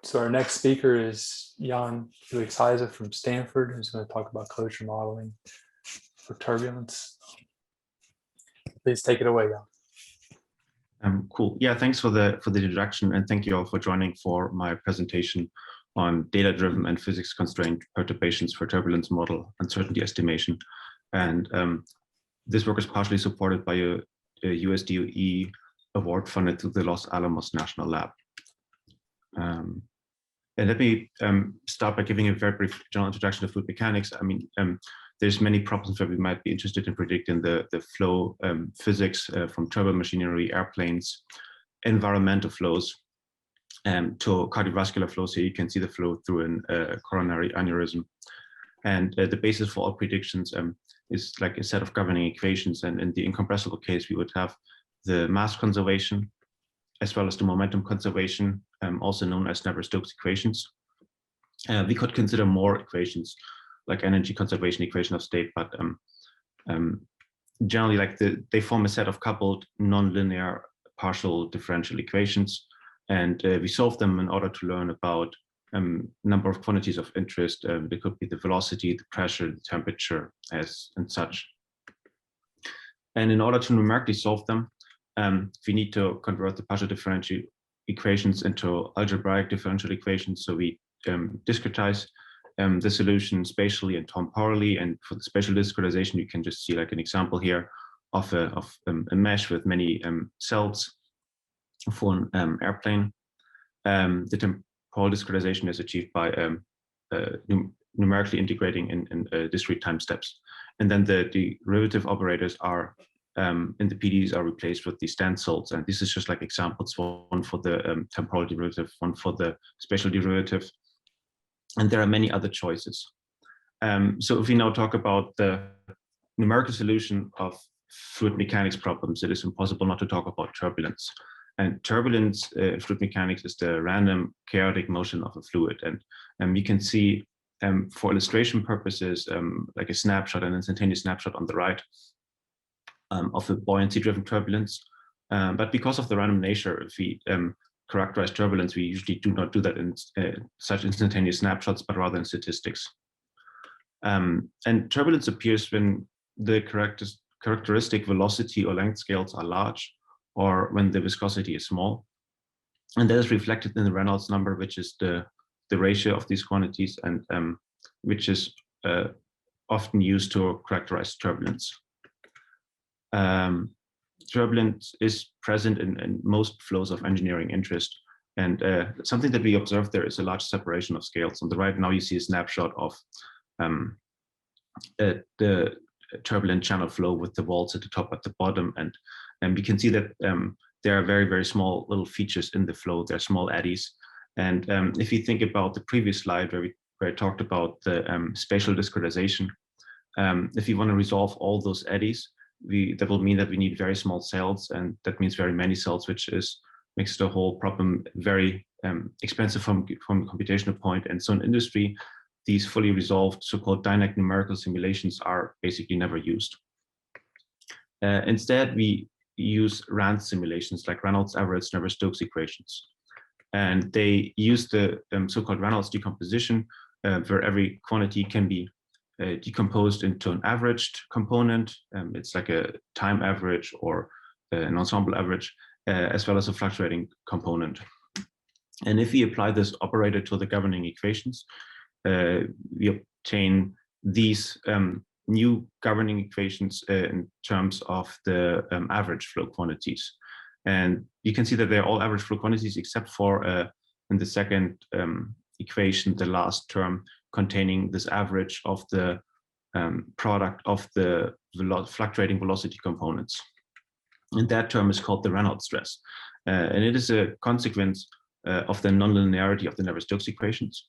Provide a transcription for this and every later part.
So our next speaker is Jan Felix Heyse from Stanford, who's going to talk about closure modeling for turbulence. Please take it away, Jan. Cool. Yeah, thanks for the introduction, and thank you all for joining for my presentation on data-driven and physics-constrained perturbations for turbulence model uncertainty estimation. And this work is partially supported by a US DOE award funded through the Los Alamos National Lab. And let me start by giving a very brief general introduction to fluid mechanics. I mean, there's many problems where we might be interested in predicting the flow physics from turbo machinery, airplanes, environmental flows, to cardiovascular flows. Here you can see the flow through a coronary aneurysm. And the basis for all predictions is like a set of governing equations. And in the incompressible case, we would have the mass conservation, as well as the momentum conservation, also known as Navier-Stokes equations. We could consider more equations, like energy conservation equation of state, but generally, like they form a set of coupled nonlinear partial differential equations, and we solve them in order to learn about number of quantities of interest. They could be the velocity, the pressure, the temperature, and such. And in order to numerically solve them, we need to convert the partial differential equations into algebraic differential equations. So we discretize the solution spatially and temporally. And for the spatial discretization, you can just see like an example here of a mesh with many cells for an airplane. The temporal discretization is achieved by numerically integrating in discrete time steps. And then the derivative operators are in the PDEs are replaced with the stencils, and this is just like examples, one for the temporal derivative, one for the spatial derivative, and there are many other choices. So if we now talk about the numerical solution of fluid mechanics problems, it is impossible not to talk about turbulence. And turbulence in fluid mechanics is the random chaotic motion of a fluid, and you can see for illustration purposes like a snapshot, an instantaneous snapshot on the right, of a buoyancy-driven turbulence. But because of the random nature, if we characterize turbulence, we usually do not do that in such instantaneous snapshots, but rather in statistics. And turbulence appears when the characteristic velocity or length scales are large, or when the viscosity is small. And that is reflected in the Reynolds number, which is the ratio of these quantities, and which is often used to characterize turbulence. Turbulence is present in most flows of engineering interest, and something that we observe there is a large separation of scales. On the right now you see a snapshot of the turbulent channel flow with the walls at the top, at the bottom, and we can see that there are very, very small little features in the flow. They're small eddies, and if you think about the previous slide where I talked about the spatial discretization, if you want to resolve all those eddies, that will mean that we need very small cells, and that means very many cells, which makes the whole problem very expensive from a computational point. And so in industry, these fully resolved so-called dynamic numerical simulations are basically never used. Instead, we use RAND simulations like Reynolds average Navier-Stokes equations, and they use the so-called Reynolds decomposition, where every quantity can be decomposed into an averaged component. It's like a time average or an ensemble average, as well as a fluctuating component. And if we apply this operator to the governing equations, we obtain these new governing equations in terms of the average flow quantities. And you can see that they're all average flow quantities except for in the second equation, the last term containing this average of the product of the fluctuating velocity components. And that term is called the Reynolds stress. And it is a consequence of the nonlinearity of the Navier-Stokes equations.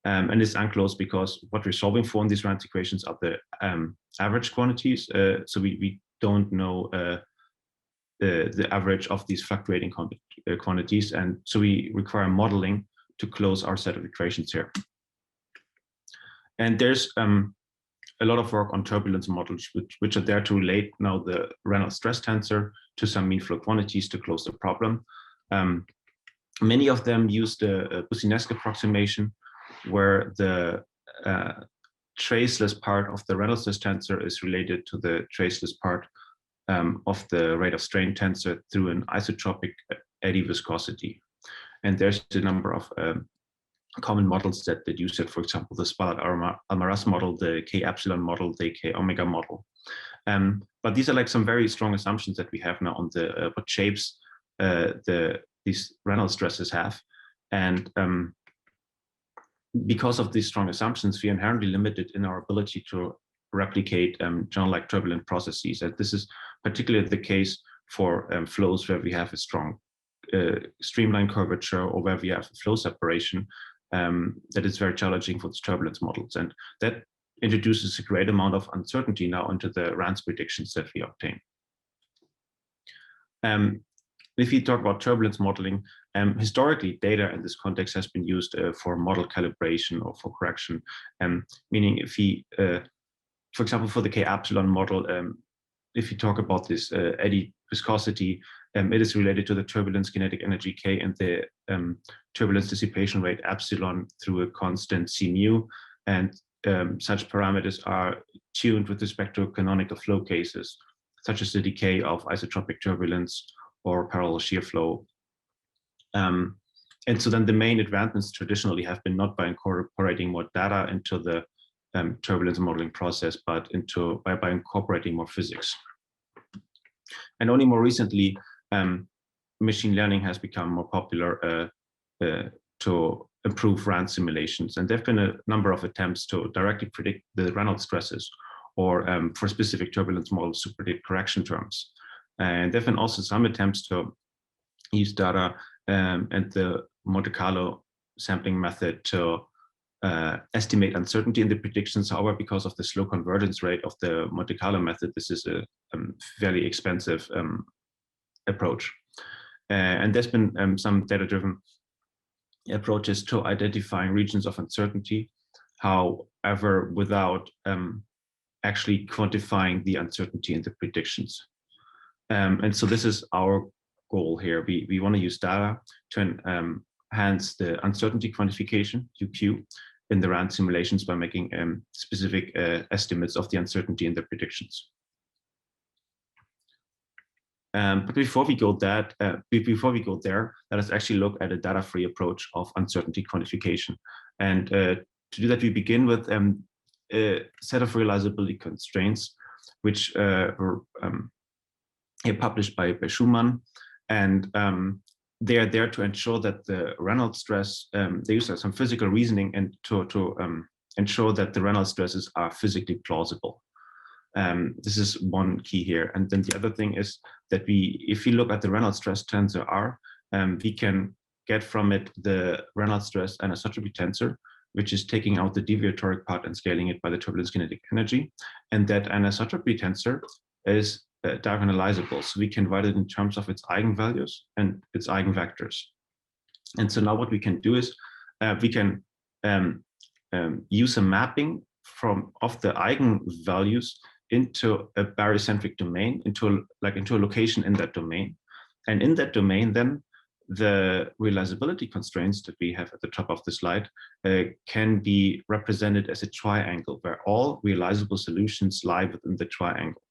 And it's unclosed because what we're solving for in these Reynolds equations are the average quantities. So we don't know the average of these fluctuating quantities. And so we require modeling to close our set of equations here. And there's a lot of work on turbulence models, which are there to relate now the Reynolds stress tensor to some mean flow quantities to close the problem. Many of them use the Boussinesq approximation, where the traceless part of the Reynolds tensor is related to the traceless part of the rate of strain tensor through an isotropic eddy viscosity. And there's a number of common models that use it, for example, the Spallard-Almaraz model, the K epsilon model, the K omega model. But these are like some very strong assumptions that we have now on the what shapes these Reynolds stresses have. And because of these strong assumptions, we are inherently limited in our ability to replicate general-like turbulent processes. And this is particularly the case for flows where we have a strong streamline curvature, or where we have flow separation that is very challenging for the turbulence models. And that introduces a great amount of uncertainty now into the RANS predictions that we obtain. If we talk about turbulence modeling, historically, data in this context has been used for model calibration or for correction, meaning if we, for example, for the K epsilon model, if you talk about this eddy viscosity, it is related to the turbulence kinetic energy K and the turbulence dissipation rate epsilon through a constant C mu, and such parameters are tuned with respect to canonical flow cases, such as the decay of isotropic turbulence or parallel shear flow. And so then the main advancements traditionally have been not by incorporating more data into the turbulence modeling process, but by incorporating more physics. And only more recently, machine learning has become more popular to improve RANS simulations. And there have been a number of attempts to directly predict the Reynolds stresses, or for specific turbulence models to predict correction terms. And there have been also some attempts to use data and the Monte Carlo sampling method to estimate uncertainty in the predictions. However, because of the slow convergence rate of the Monte Carlo method, this is a fairly expensive approach. And there's been some data-driven approaches to identifying regions of uncertainty, however, without actually quantifying the uncertainty in the predictions. And so this is our goal here. We want to use data to enhance the uncertainty quantification, UQ, in the RANS simulations by making specific estimates of the uncertainty in the predictions. But before we go there, let us actually look at a data-free approach of uncertainty quantification. And to do that, we begin with a set of realizability constraints, which were published by Schumann. And they are there to ensure that the Reynolds stress, they use some physical reasoning and to ensure that the Reynolds stresses are physically plausible. This is one key here. And then the other thing is that if we look at the Reynolds stress tensor R, we can get from it the Reynolds stress anisotropy tensor, which is taking out the deviatoric part and scaling it by the turbulence kinetic energy. And that anisotropy tensor is diagonalizable. So we can write it in terms of its eigenvalues and its eigenvectors. And so now what we can do is we can use a mapping of the eigenvalues into a barycentric domain, into a location in that domain. And in that domain, then the realizability constraints that we have at the top of the slide can be represented as a triangle where all realizable solutions lie within the triangle.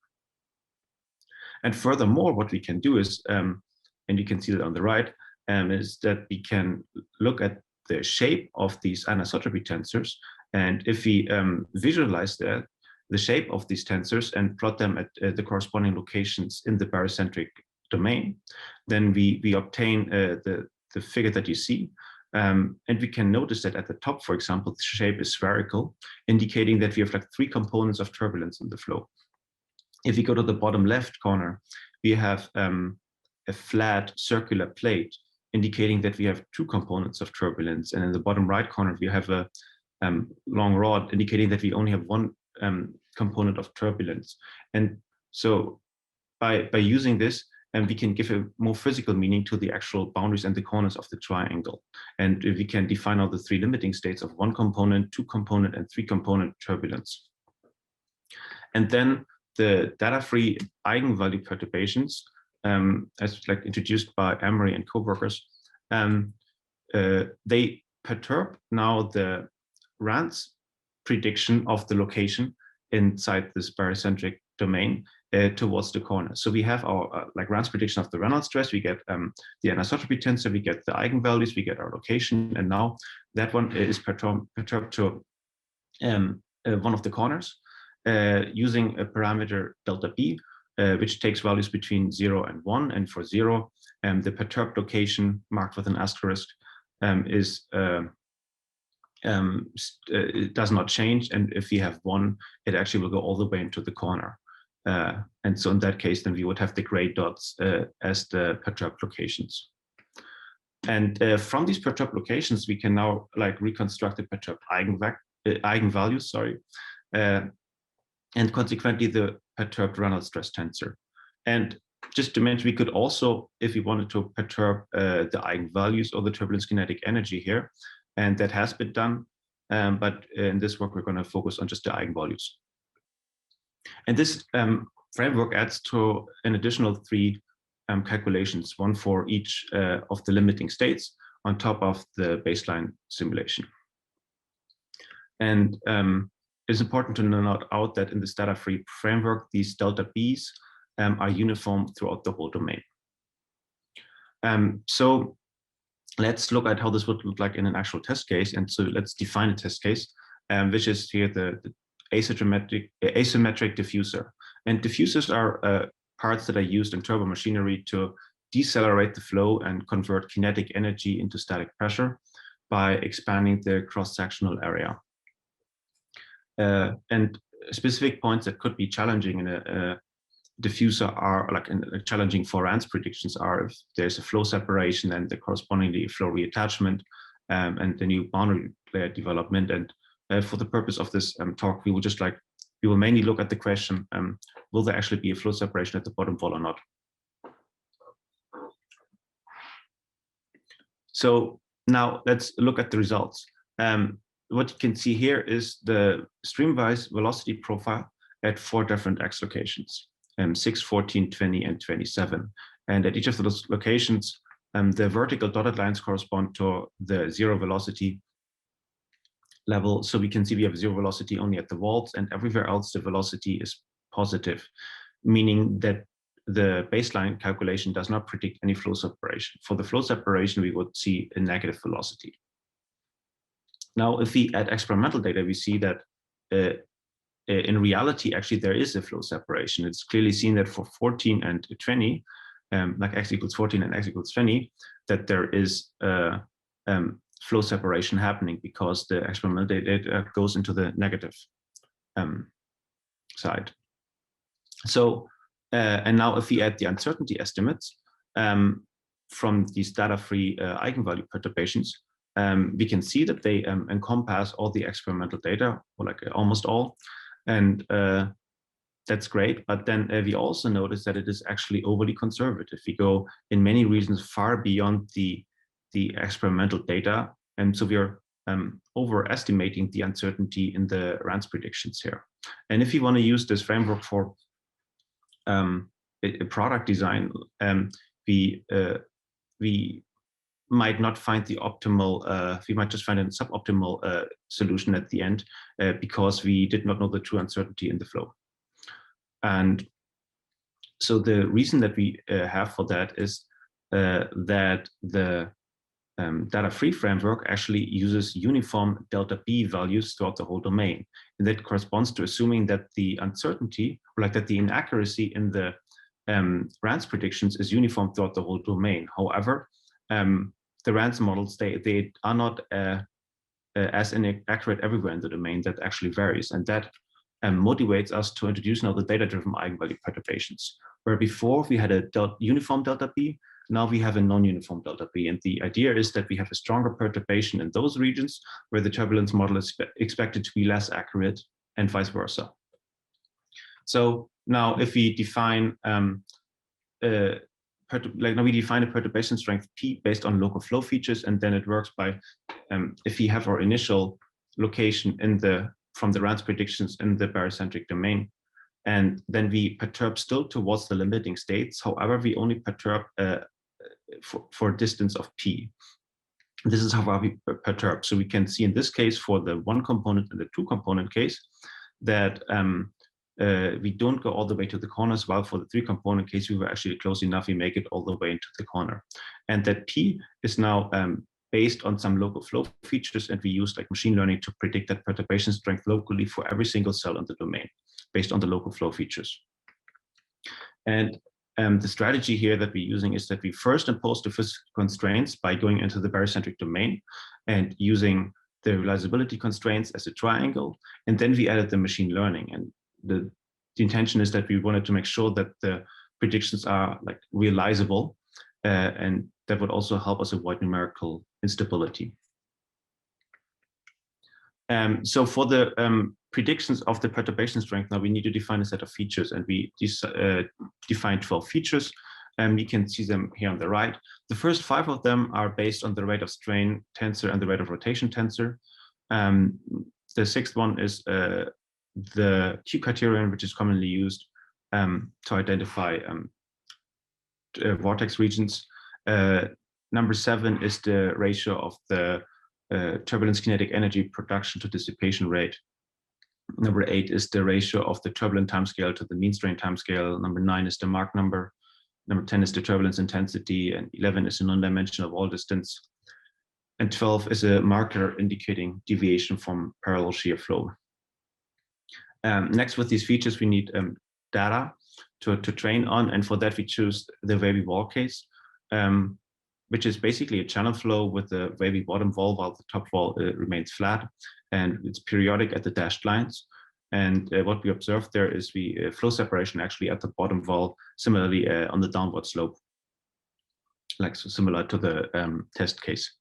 And furthermore, what we can do is, and you can see that on the right, is that we can look at the shape of these anisotropy tensors. And if we visualize the shape of these tensors and plot them at the corresponding locations in the barycentric domain, then we obtain the figure that you see. And we can notice that at the top, for example, the shape is spherical, indicating that we have like 3 components of turbulence in the flow. If we go to the bottom left corner, we have a flat circular plate, indicating that we have 2 components of turbulence. And in the bottom right corner, we have a long rod, indicating that we only have 1 component of turbulence. And so by using this, we can give a more physical meaning to the actual boundaries and the corners of the triangle. And we can define all the 3 limiting states of 1 component, 2 component, and 3 component turbulence. And then the data-free eigenvalue perturbations, as like introduced by Emery and co-workers, they perturb now the Rand's prediction of the location inside this barycentric domain towards the corner. So we have our like Rand's prediction of the Reynolds stress, we get the anisotropy tensor, we get the eigenvalues, we get our location, and now that one is perturbed to one of the corners using a parameter delta b, which takes values between 0 and 1. And for 0, the perturbed location marked with an asterisk it does not change. And if we have 1, it actually will go all the way into the corner. And so in that case, then we would have the gray dots as the perturbed locations. And from these perturbed locations, we can now like reconstruct the perturbed eigenvalues, and consequently the perturbed Reynolds stress tensor. And just to mention, we could also, if we wanted to perturb the eigenvalues or the turbulence kinetic energy here, and that has been done. But in this work, we're going to focus on just the eigenvalues. And this framework adds to an additional 3 calculations, one for each of the limiting states on top of the baseline simulation. And it's important to note out that in this data-free framework, these delta B's are uniform throughout the whole domain. So let's look at how this would look like in an actual test case. And so let's define a test case, which is here the asymmetric diffuser. And diffusers are parts that are used in turbo machinery to decelerate the flow and convert kinetic energy into static pressure by expanding the cross-sectional area. And specific points that could be challenging in a diffuser are like challenging for Rand's predictions are if there's a flow separation and the correspondingly flow reattachment and the new boundary layer development. And for the purpose of this talk, we will mainly look at the question, will there actually be a flow separation at the bottom wall or not? So now let's look at the results. What you can see here is the streamwise velocity profile at 4 different x locations, 6, 14, 20, and 27. And at each of those locations, the vertical dotted lines correspond to the 0 velocity level. So we can see we have 0 velocity only at the walls, and everywhere else the velocity is positive, meaning that the baseline calculation does not predict any flow separation. For the flow separation, we would see a negative velocity. Now, if we add experimental data, we see that in reality, actually, there is a flow separation. It's clearly seen that for 14 and 20, like x equals 14 and x equals 20, that there is flow separation happening because the experimental data goes into the negative side. So, and now if we add the uncertainty estimates from these data-free eigenvalue perturbations, we can see that they encompass all the experimental data, or like almost all, and that's great. But then we also notice that it is actually overly conservative. We go in many reasons far beyond the experimental data, and so we are overestimating the uncertainty in the Rand's predictions here. And if you want to use this framework for a product design, we might not find the optimal, we might just find a suboptimal solution at the end because we did not know the true uncertainty in the flow. And so the reason that we have for that is that the data-free framework actually uses uniform delta B values throughout the whole domain. And that corresponds to assuming that the uncertainty, or like that the inaccuracy in the Rand's predictions is uniform throughout the whole domain. However, the Rand's models, they are not as inaccurate everywhere in the domain. That actually varies. And that motivates us to introduce now the data-driven eigenvalue perturbations, where before we had a uniform delta B, now we have a non-uniform delta B. And the idea is that we have a stronger perturbation in those regions where the turbulence model is expected to be less accurate, and vice versa. So now if we define we define a perturbation strength P based on local flow features, and then it works by if we have our initial location from the Rand's predictions in the barycentric domain, and then we perturb still towards the limiting states. However, we only perturb for distance of p. This is how we perturb. So we can see in this case for the one component and the two component case that we don't go all the way to the corners, while for the three component case, we were actually close enough, we make it all the way into the corner. And that P is now based on some local flow features, and we use like machine learning to predict that perturbation strength locally for every single cell in the domain based on the local flow features. And the strategy here that we're using is that we first impose the physical constraints by going into the barycentric domain and using the realizability constraints as a triangle, and then we added the machine learning. And the intention is that we wanted to make sure that the predictions are like realizable, and that would also help us avoid numerical instability. So for the predictions of the perturbation strength, now we need to define a set of features, and we defined 12 features. You can see them here on the right. The first 5 of them are based on the rate of strain tensor and the rate of rotation tensor. The 6th one is the Q criterion, which is commonly used to identify vortex regions. Number 7 is the ratio of the turbulence kinetic energy production to dissipation rate. Number 8 is the ratio of the turbulent timescale to the mean strain timescale. Number 9 is the Mach number. Number 10 is the turbulence intensity, and 11 is the non-dimensional wall distance. And 12 is a marker indicating deviation from parallel shear flow. Next, with these features, we need data to train on, and for that we choose the wavy wall case, which is basically a channel flow with the wavy bottom wall while the top wall remains flat, and it's periodic at the dashed lines. And what we observed there is flow separation actually at the bottom wall, similarly on the downward slope, like so similar to the test case.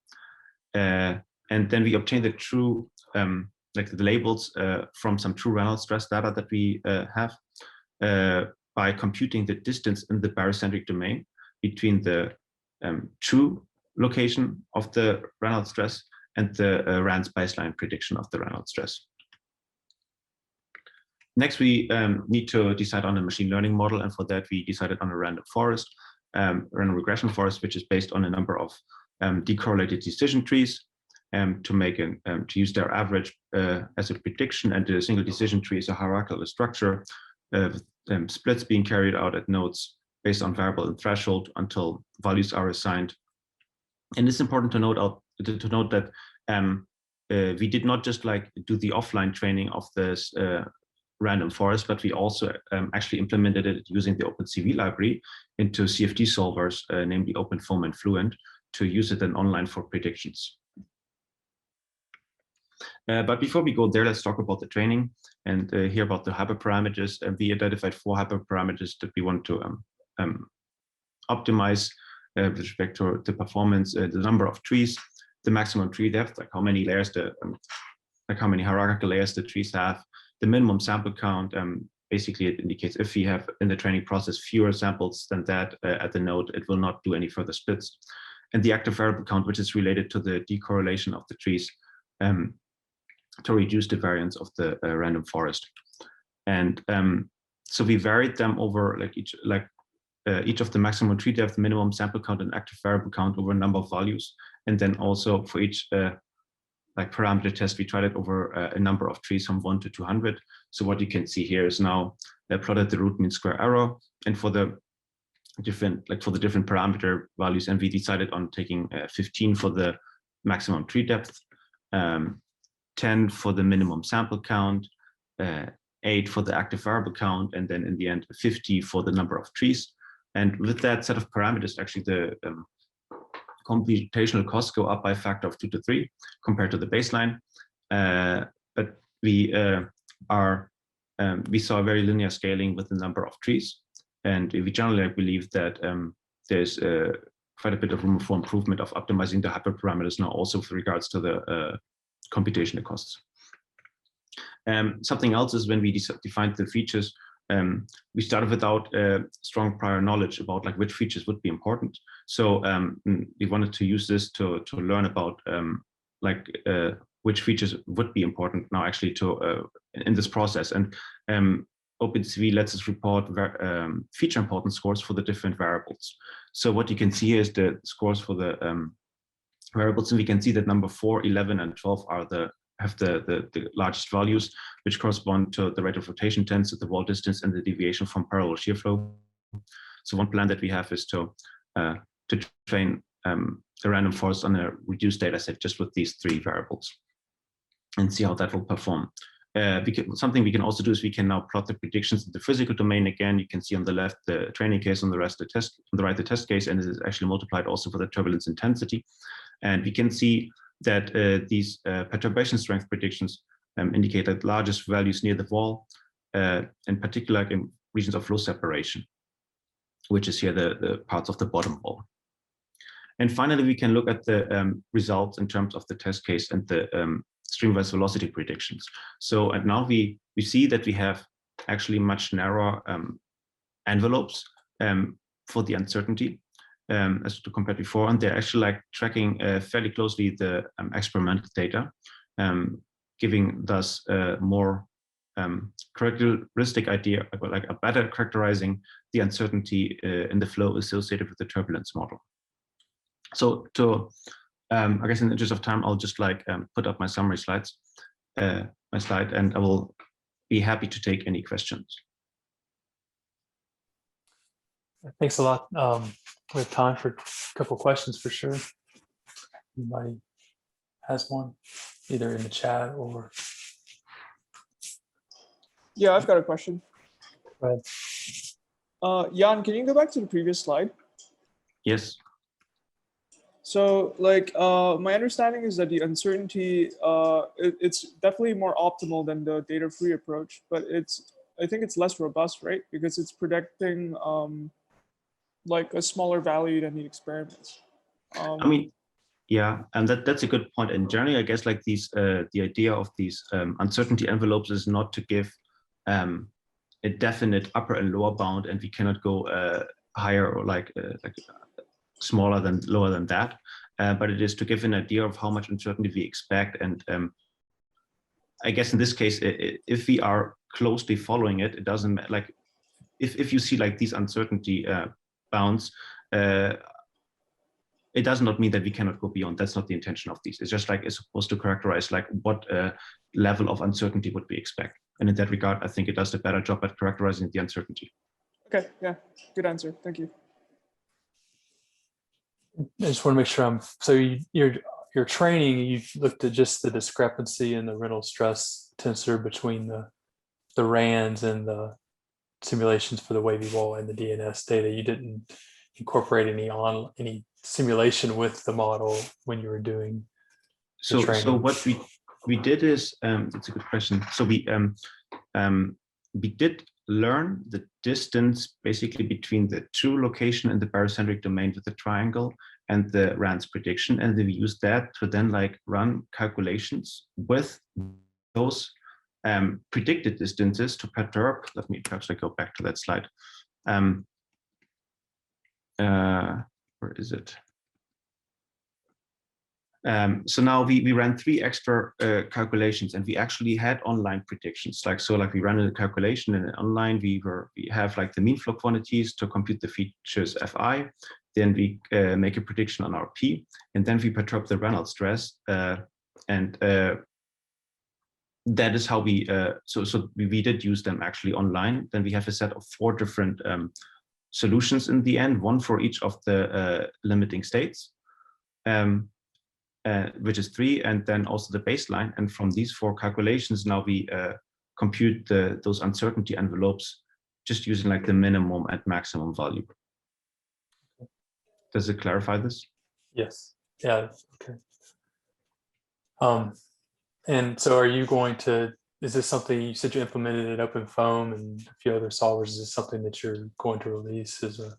And then we obtain the true, like the labels from some true Reynolds stress data that we have by computing the distance in the barycentric domain between the true location of the Reynolds stress and the RANS baseline prediction of the Reynolds stress. Next, we need to decide on a machine learning model, and for that we decided on a random forest, random regression forest, which is based on a number of decorrelated decision trees to use their average as a prediction, and the single decision tree is a hierarchical structure with splits being carried out at nodes based on variable and threshold until values are assigned. And it's important to note that we did not just like do the offline training of this random forest, but we also actually implemented it using the OpenCV library into CFD solvers, namely OpenFOAM and Fluent, to use it then online for predictions. But before we go there, let's talk about the training and hear about the hyperparameters. We identified 4 hyperparameters that we want to optimize with respect to the performance, the number of trees, the maximum tree depth, like how many layers like how many hierarchical layers the trees have, the minimum sample count. Basically, it indicates if we have in the training process fewer samples than that at the node, it will not do any further splits. And the active variable count, which is related to the decorrelation of the trees to reduce the variance of the random forest. And so we varied them over each of the maximum tree depth, minimum sample count, and active variable count over a number of values. And then also for each parameter test, we tried it over a number of trees from 1 to 200. So what you can see here is now plotted the root mean square error, and for the different parameter values, and we decided on taking 15 for the maximum tree depth, 10 for the minimum sample count, 8 for the active variable count, and then in the end 50 for the number of trees. And with that set of parameters, actually the computational costs go up by a factor of 2 to 3 compared to the baseline. But we saw a very linear scaling with the number of trees, and we generally believe that there's quite a bit of room for improvement of optimizing the hyperparameters now, also with regards to the computational costs. Something else is when we defined the features, we started without strong prior knowledge about which features would be important. So we wanted to use this to learn about which features would be important now actually in this process. And OpenCV lets us report feature importance scores for the different variables. So what you can see here is the scores for the variables, and we can see that number 4, 11, and 12 have the largest values, which correspond to the rate of rotation tensor, the wall distance, and the deviation from parallel shear flow. So one plan that we have is to train a random forest on a reduced data set just with these 3 variables and see how that will perform. Something we can also do is we can now plot the predictions in the physical domain. Again, you can see on the left the training case, on the right the test case, and it is actually multiplied also for the turbulence intensity. And we can see that these perturbation strength predictions indicate that largest values near the wall, in particular in regions of low separation, which is here the parts of the bottom wall. And finally, we can look at the results in terms of the test case and the streamwise velocity predictions. So and now we see that we have actually much narrower envelopes for the uncertainty as to compare before, and they're actually like tracking fairly closely the experimental data, giving thus more characteristic idea about like a better characterizing the uncertainty in the flow associated with the turbulence model. So to I guess in the interest of time, I'll just like put up my summary slides, and I will be happy to take any questions. Thanks a lot. We have time for a couple questions for sure. Anybody has one, either in the chat or? Yeah, I've got a question. Go ahead. Jan, can you go back to the previous slide? Yes. So like my understanding is that the uncertainty, it's definitely more optimal than the data-free approach, but I think it's less robust, right? Because it's predicting like a smaller value than the experiments. I mean, yeah, and that's a good point. And generally, I guess like these, the idea of these uncertainty envelopes is not to give a definite upper and lower bound, and we cannot go higher or like smaller than lower than that, but it is to give an idea of how much uncertainty we expect. And I guess in this case, if we are closely following it, it doesn't matter. Like if you see like these uncertainty bounds, it does not mean that we cannot go beyond. That's not the intention of these. It's just like it's supposed to characterize like what level of uncertainty would we expect. And in that regard, I think it does a better job at characterizing the uncertainty. Okay, yeah, good answer. Thank you. I just want to make sure so your training, you've looked at just the discrepancy in the Reynolds stress tensor between the RANs and the simulations for the wavy wall and the DNS data. You didn't incorporate any simulation with the model when you were doing the training. So what we did is it's a good question. So we did learn the distance basically between the true location in the barycentric domain with the triangle and the RANS prediction, and then we use that to then like run calculations with those predicted distances to perturb. Let me perhaps go back to that slide. Where is it? So now we ran 3 extra calculations, and we actually had online predictions. Like we ran a calculation, and online we have like the mean flow quantities to compute the features Fi. Then we make a prediction on our P, and then we perturb the Reynolds stress, and that is how we so we did use them actually online. Then we have a set of 4 different solutions in the end, 1 for each of the limiting states. Which is 3, and then also the baseline. And from these 4 calculations, now we compute those uncertainty envelopes just using like the minimum and maximum value. Does it clarify this? Yes. Yeah. Okay. And so are you going to, is this something you said you implemented at OpenFOAM and a few other solvers? Is this something that you're going to release as a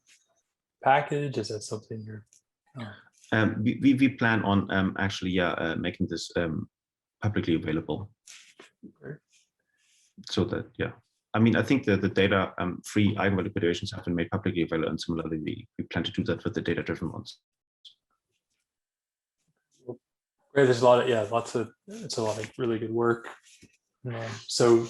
package? Is that something you're we plan on actually making this publicly available. Great. So that I mean, I think that the data free eigenvalue perturbations have been made publicly available, and similarly we plan to do that with the data driven ones. Great. There's a lot of it's a lot of really good work. So